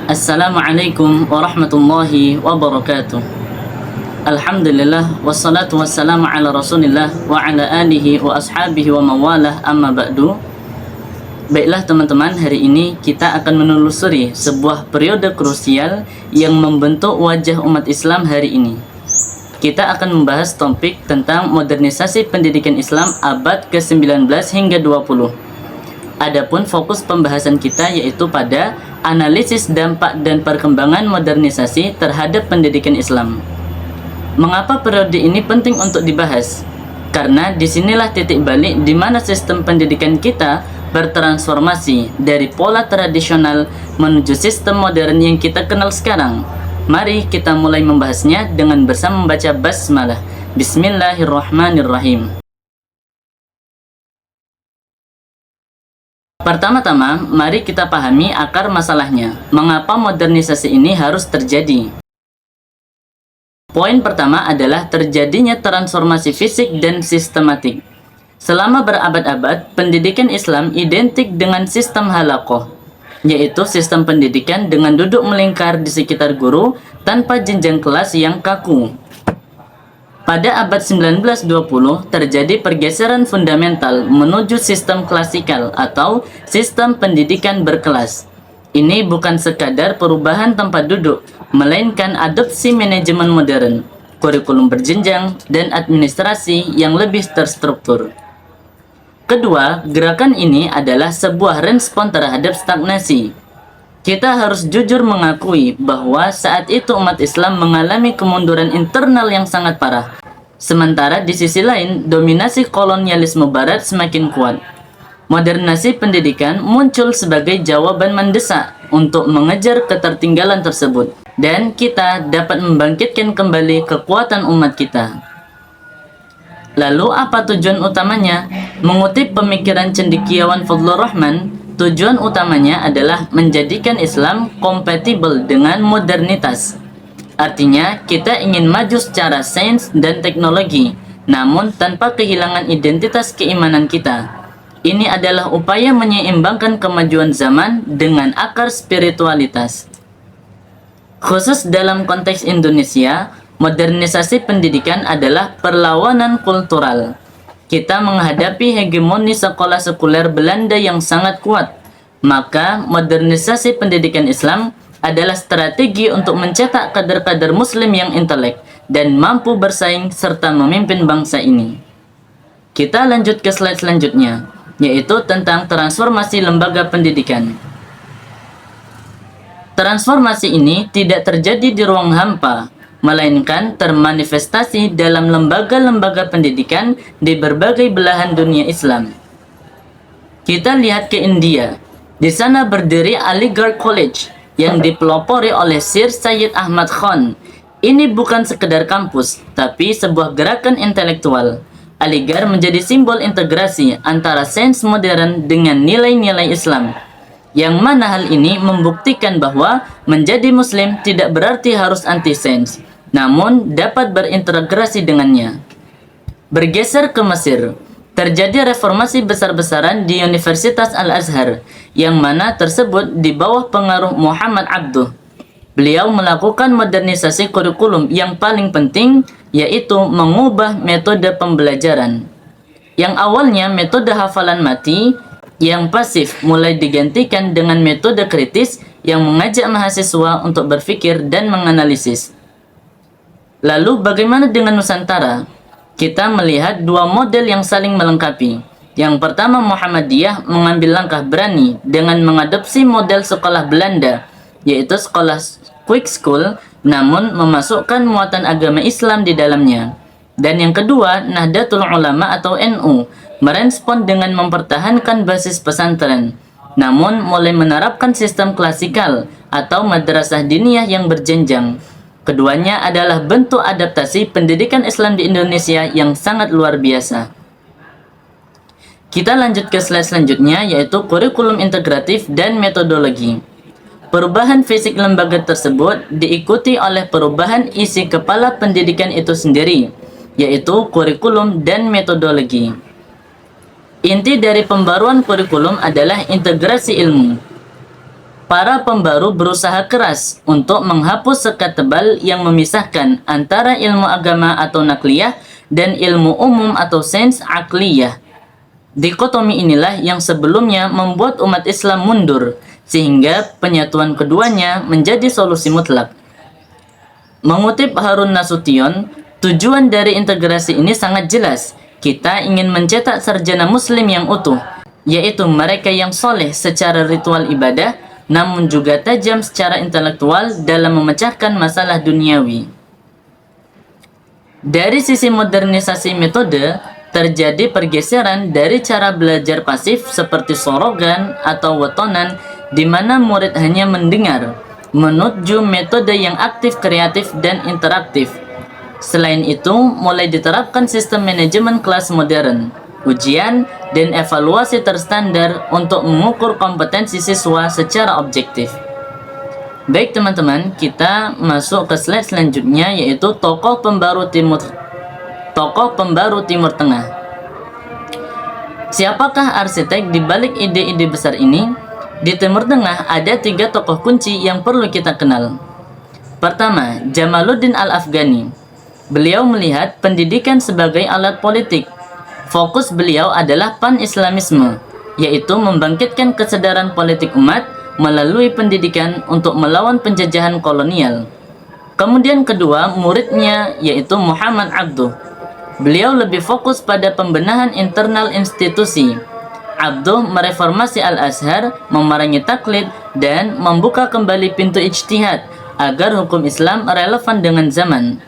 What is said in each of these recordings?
Assalamualaikum warahmatullahi wabarakatuh. Alhamdulillah wassalatu wassalamu ala Rasulillah wa ala alihi wa ashabihi wa mawalah, amma ba'du. Baiklah teman-teman, hari ini kita akan menelusuri sebuah periode krusial yang membentuk wajah umat Islam hari ini. Kita akan membahas topik tentang modernisasi pendidikan Islam abad ke-19 hingga 20. Adapun fokus pembahasan kita yaitu pada analisis dampak dan perkembangan modernisasi terhadap pendidikan Islam. Mengapa periode ini penting untuk dibahas? Karena disinilah titik balik di mana sistem pendidikan kita bertransformasi dari pola tradisional menuju sistem modern yang kita kenal sekarang. Mari kita mulai membahasnya dengan bersama membaca basmalah. Bismillahirrahmanirrahim. Pertama-tama, mari kita pahami akar masalahnya. Mengapa modernisasi ini harus terjadi? Poin pertama adalah terjadinya transformasi fisik dan sistematik. Selama berabad-abad, pendidikan Islam identik dengan sistem halaqah, yaitu sistem pendidikan dengan duduk melingkar di sekitar guru tanpa jenjang kelas yang kaku. Pada abad 19-20 terjadi pergeseran fundamental menuju sistem klasikal atau sistem pendidikan berkelas. Ini bukan sekadar perubahan tempat duduk, melainkan adopsi manajemen modern, kurikulum berjenjang, dan administrasi yang lebih terstruktur. Kedua, gerakan ini adalah sebuah respons terhadap stagnasi. Kita harus jujur mengakui bahwa saat itu umat Islam mengalami kemunduran internal yang sangat parah. Sementara di sisi lain, dominasi kolonialisme barat semakin kuat. Modernisasi pendidikan muncul sebagai jawaban mendesak untuk mengejar ketertinggalan tersebut. Dan kita dapat membangkitkan kembali kekuatan umat kita. Lalu apa tujuan utamanya? Mengutip pemikiran cendekiawan Fadlur Rahman, tujuan utamanya adalah menjadikan Islam kompatibel dengan modernitas. Artinya, kita ingin maju secara sains dan teknologi, namun tanpa kehilangan identitas keimanan kita. Ini adalah upaya menyeimbangkan kemajuan zaman dengan akar spiritualitas. Khusus dalam konteks Indonesia, modernisasi pendidikan adalah perlawanan kultural. Kita menghadapi hegemoni sekolah sekuler Belanda yang sangat kuat. Maka, modernisasi pendidikan Islam adalah strategi untuk mencetak kader-kader muslim yang intelek dan mampu bersaing serta memimpin bangsa ini. Kita lanjut ke slide selanjutnya, yaitu tentang transformasi lembaga pendidikan. Transformasi ini tidak terjadi di ruang hampa, melainkan termanifestasi dalam lembaga-lembaga pendidikan di berbagai belahan dunia Islam. Kita lihat ke India. Di sana berdiri Aligarh College yang dipelopori oleh Sir Syed Ahmad Khan. Ini bukan sekedar kampus, tapi sebuah gerakan intelektual. Aligarh menjadi simbol integrasi antara sains modern dengan nilai-nilai Islam, yang mana hal ini membuktikan bahwa menjadi muslim tidak berarti harus anti-sains, namun dapat berintegrasi dengannya. Bergeser ke Mesir, terjadi reformasi besar-besaran di Universitas Al-Azhar, yang mana tersebut di bawah pengaruh Muhammad Abduh. Beliau melakukan modernisasi kurikulum yang paling penting, yaitu mengubah metode pembelajaran. Yang awalnya metode hafalan mati, yang pasif mulai digantikan dengan metode kritis yang mengajak mahasiswa untuk berpikir dan menganalisis. Lalu bagaimana dengan Nusantara? Kita melihat dua model yang saling melengkapi. Yang pertama, Muhammadiyah mengambil langkah berani dengan mengadopsi model sekolah Belanda, yaitu sekolah quick school, namun memasukkan muatan agama Islam di dalamnya. Dan yang kedua, Nahdlatul Ulama atau NU, merespon dengan mempertahankan basis pesantren, namun mulai menerapkan sistem klasikal atau madrasah diniyah yang berjenjang. Keduanya adalah bentuk adaptasi pendidikan Islam di Indonesia yang sangat luar biasa. Kita lanjut ke slide selanjutnya, yaitu kurikulum integratif dan metodologi. Perubahan fisik lembaga tersebut diikuti oleh perubahan isi kepala pendidikan itu sendiri, yaitu kurikulum dan metodologi. Inti dari pembaruan kurikulum adalah integrasi ilmu. para pembaru berusaha keras untuk menghapus sekat tebal yang memisahkan antara ilmu agama atau nakliyah dan ilmu umum atau sains akliyah. Dikotomi inilah yang sebelumnya membuat umat Islam mundur, sehingga penyatuan keduanya menjadi solusi mutlak. Mengutip Harun Nasution, tujuan dari integrasi ini sangat jelas. Kita ingin mencetak sarjana muslim yang utuh, yaitu mereka yang soleh secara ritual ibadah, namun juga tajam secara intelektual dalam memecahkan masalah duniawi. Dari sisi modernisasi metode, terjadi pergeseran dari cara belajar pasif seperti sorogan atau wetonan, di mana murid hanya mendengar, menuju metode yang aktif, kreatif, dan interaktif. Selain itu, mulai diterapkan sistem manajemen kelas modern, ujian, dan evaluasi terstandar untuk mengukur kompetensi siswa secara objektif. Baik teman-teman, kita masuk ke slide selanjutnya, yaitu tokoh pembaru Timur Tengah. Siapakah arsitek di balik ide-ide besar ini? Di Timur Tengah ada 3 tokoh kunci yang perlu kita kenal. Pertama, Jamaluddin Al-Afghani. Beliau melihat pendidikan sebagai alat politik. Fokus beliau adalah pan-Islamisme, yaitu membangkitkan kesadaran politik umat melalui pendidikan untuk melawan penjajahan kolonial. Kemudian kedua, muridnya yaitu Muhammad Abduh. Beliau lebih fokus pada pembenahan internal institusi. Abduh mereformasi Al-Azhar, memerangi taklid, dan membuka kembali pintu ijtihad agar hukum Islam relevan dengan zaman.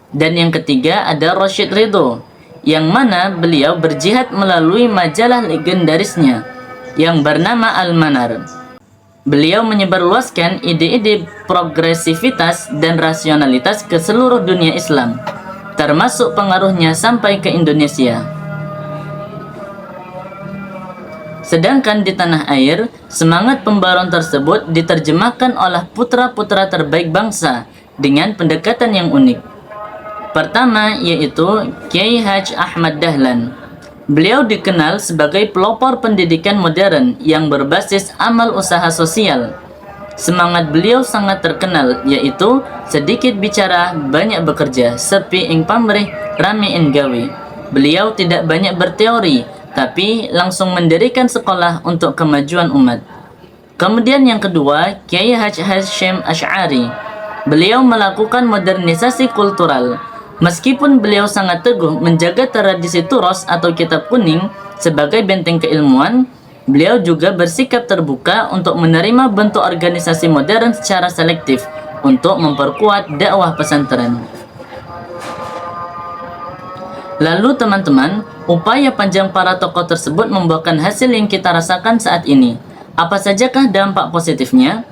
Dan yang ketiga ada Rashid Ridho, yang mana beliau berjihad melalui majalah legendarisnya yang bernama Al-Manar. Beliau menyebarluaskan ide-ide progresivitas dan rasionalitas ke seluruh dunia Islam, termasuk pengaruhnya sampai ke Indonesia. Sedangkan di tanah air, semangat pembaruan tersebut diterjemahkan oleh putra-putra terbaik bangsa dengan pendekatan yang unik. Pertama yaitu Kiai Haji Ahmad Dahlan. Beliau dikenal sebagai pelopor pendidikan modern yang berbasis amal usaha sosial. Semangat beliau sangat terkenal, yaitu sedikit bicara, banyak bekerja, sepi ing pamrih, rame ing gawe. Beliau tidak banyak berteori, tapi langsung mendirikan sekolah untuk kemajuan umat. Kemudian yang kedua, Kiai Haji Hasyim Asy'ari. Beliau melakukan modernisasi kultural. Meskipun beliau sangat teguh menjaga tradisi turos atau kitab kuning sebagai benteng keilmuan, beliau juga bersikap terbuka untuk menerima bentuk organisasi modern secara selektif untuk memperkuat dakwah pesantren. Lalu teman-teman, upaya panjang para tokoh tersebut membuahkan hasil yang kita rasakan saat ini. Apa sajakah dampak positifnya?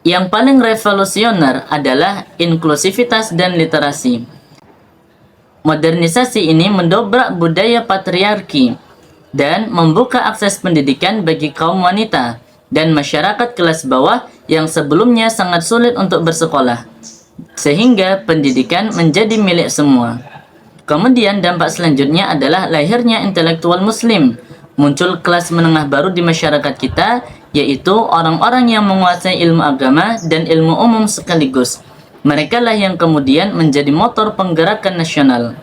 Yang paling revolusioner adalah inklusivitas dan literasi. Modernisasi ini mendobrak budaya patriarki dan membuka akses pendidikan bagi kaum wanita dan masyarakat kelas bawah yang sebelumnya sangat sulit untuk bersekolah, sehingga pendidikan menjadi milik semua. Kemudian dampak selanjutnya adalah lahirnya intelektual muslim. Muncul kelas menengah baru di masyarakat kita, yaitu orang-orang yang menguasai ilmu agama dan ilmu umum sekaligus. Mereka lah yang kemudian menjadi motor penggerakan nasional.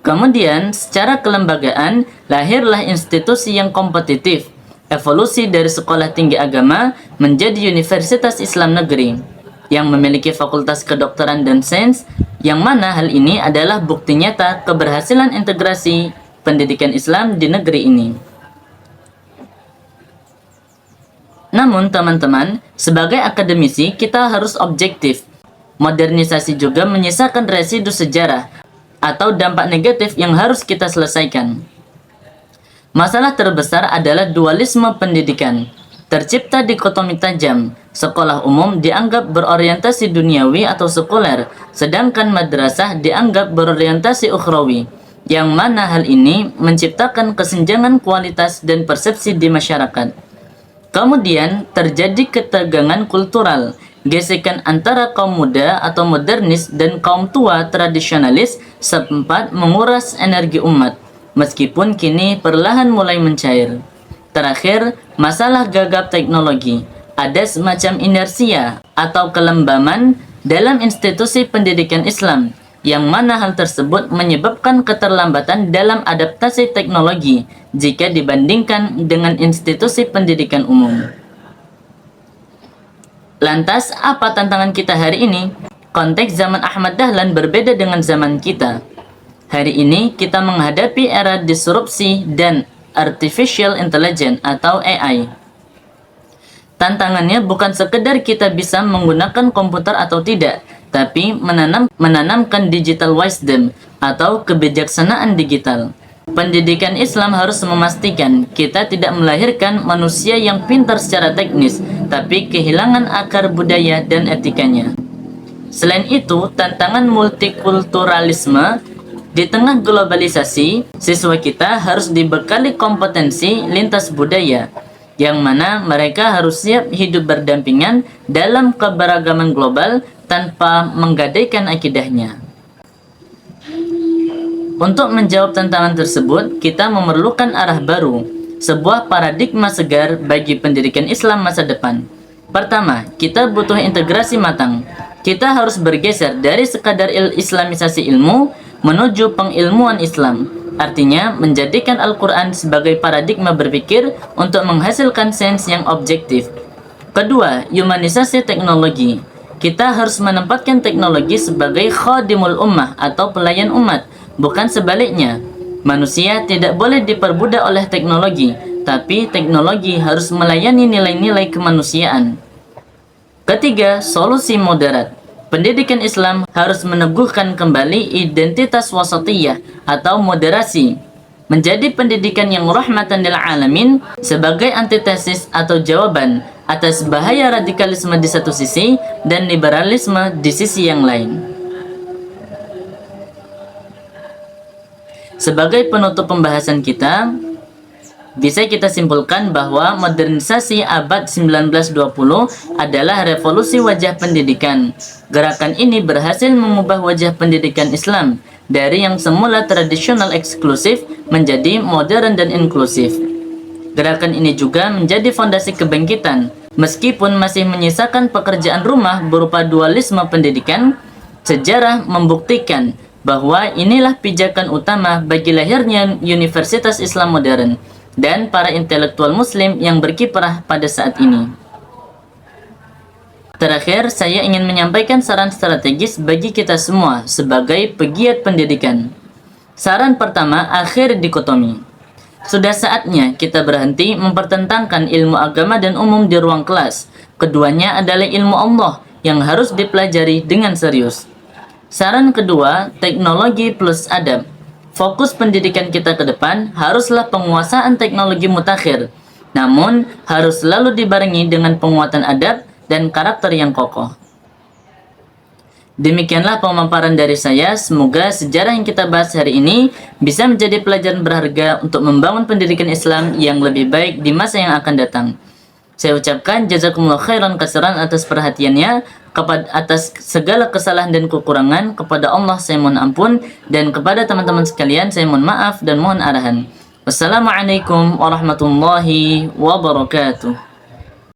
Kemudian, secara kelembagaan, lahirlah institusi yang kompetitif. Evolusi dari sekolah tinggi agama menjadi Universitas Islam Negeri, yang memiliki fakultas kedokteran dan sains, yang mana hal ini adalah bukti nyata keberhasilan integrasi pendidikan Islam di negeri ini. Namun teman-teman, sebagai akademisi kita harus objektif. Modernisasi juga menyisakan residu sejarah atau dampak negatif yang harus kita selesaikan. Masalah terbesar adalah dualisme pendidikan. Tercipta dikotomi tajam. Sekolah umum dianggap berorientasi duniawi atau sekuler, sedangkan madrasah dianggap berorientasi ukhrawi, yang mana hal ini menciptakan kesenjangan kualitas dan persepsi di masyarakat. Kemudian terjadi ketegangan kultural, gesekan antara kaum muda atau modernis dan kaum tua tradisionalis sempat menguras energi umat, meskipun kini perlahan mulai mencair. Terakhir, masalah gagap teknologi. Ada semacam inersia atau kelembaman dalam institusi pendidikan Islam, yang mana hal tersebut menyebabkan keterlambatan dalam adaptasi teknologi jika dibandingkan dengan institusi pendidikan umum. Lantas, apa tantangan kita hari ini? Konteks zaman Ahmad Dahlan berbeda dengan zaman kita. Hari ini kita menghadapi era disrupsi dan artificial intelligence atau AI. Tantangannya bukan sekedar kita bisa menggunakan komputer atau tidak, tapi menanamkan digital wisdom atau kebijaksanaan digital. Pendidikan Islam harus memastikan kita tidak melahirkan manusia yang pintar secara teknis, tapi kehilangan akar budaya dan etikanya. Selain itu, tantangan multikulturalisme. Di tengah globalisasi, siswa kita harus dibekali kompetensi lintas budaya, yang mana mereka harus siap hidup berdampingan dalam keberagaman global tanpa menggadaikan akidahnya. Untuk menjawab tantangan tersebut, kita memerlukan arah baru, sebuah paradigma segar bagi pendidikan Islam masa depan. Pertama, kita butuh integrasi matang. Kita harus bergeser dari sekadar islamisasi ilmu menuju pengilmuan Islam, artinya menjadikan Al-Quran sebagai paradigma berpikir untuk menghasilkan sains yang objektif. Kedua, humanisasi teknologi. Kita harus menempatkan teknologi sebagai khadimul ummah atau pelayan umat, bukan sebaliknya. Manusia tidak boleh diperbudak oleh teknologi, tapi teknologi harus melayani nilai-nilai kemanusiaan. Ketiga, solusi moderat. Pendidikan Islam harus meneguhkan kembali identitas wasatiyah atau moderasi, menjadi pendidikan yang rahmatan lil alamin sebagai antitesis atau jawaban atas bahaya radikalisme di satu sisi dan liberalisme di sisi yang lain. Sebagai penutup pembahasan kita, bisa kita simpulkan bahwa modernisasi abad 19-20 adalah revolusi wajah pendidikan. Gerakan ini berhasil mengubah wajah pendidikan Islam dari yang semula tradisional eksklusif menjadi modern dan inklusif. Gerakan ini juga menjadi fondasi kebangkitan. Meskipun masih menyisakan pekerjaan rumah berupa dualisme pendidikan, sejarah membuktikan bahwa inilah pijakan utama bagi lahirnya Universitas Islam Modern dan para intelektual muslim yang berkiprah pada saat ini. Terakhir, saya ingin menyampaikan saran strategis bagi kita semua sebagai pegiat pendidikan. Saran pertama, akhir dikotomi. Sudah saatnya kita berhenti mempertentangkan ilmu agama dan umum di ruang kelas. Keduanya adalah ilmu Allah yang harus dipelajari dengan serius. Saran kedua, teknologi plus adab. Fokus pendidikan kita ke depan haruslah penguasaan teknologi mutakhir, namun harus selalu dibarengi dengan penguatan adab dan karakter yang kokoh. Demikianlah pemaparan dari saya. Semoga sejarah yang kita bahas hari ini bisa menjadi pelajaran berharga untuk membangun pendidikan Islam yang lebih baik di masa yang akan datang. Saya ucapkan jazakumullah khairan katsiran atas perhatiannya. Atas segala kesalahan dan kekurangan, kepada Allah saya mohon ampun, dan kepada teman-teman sekalian saya mohon maaf dan mohon arahan. Wassalamualaikum warahmatullahi wabarakatuh.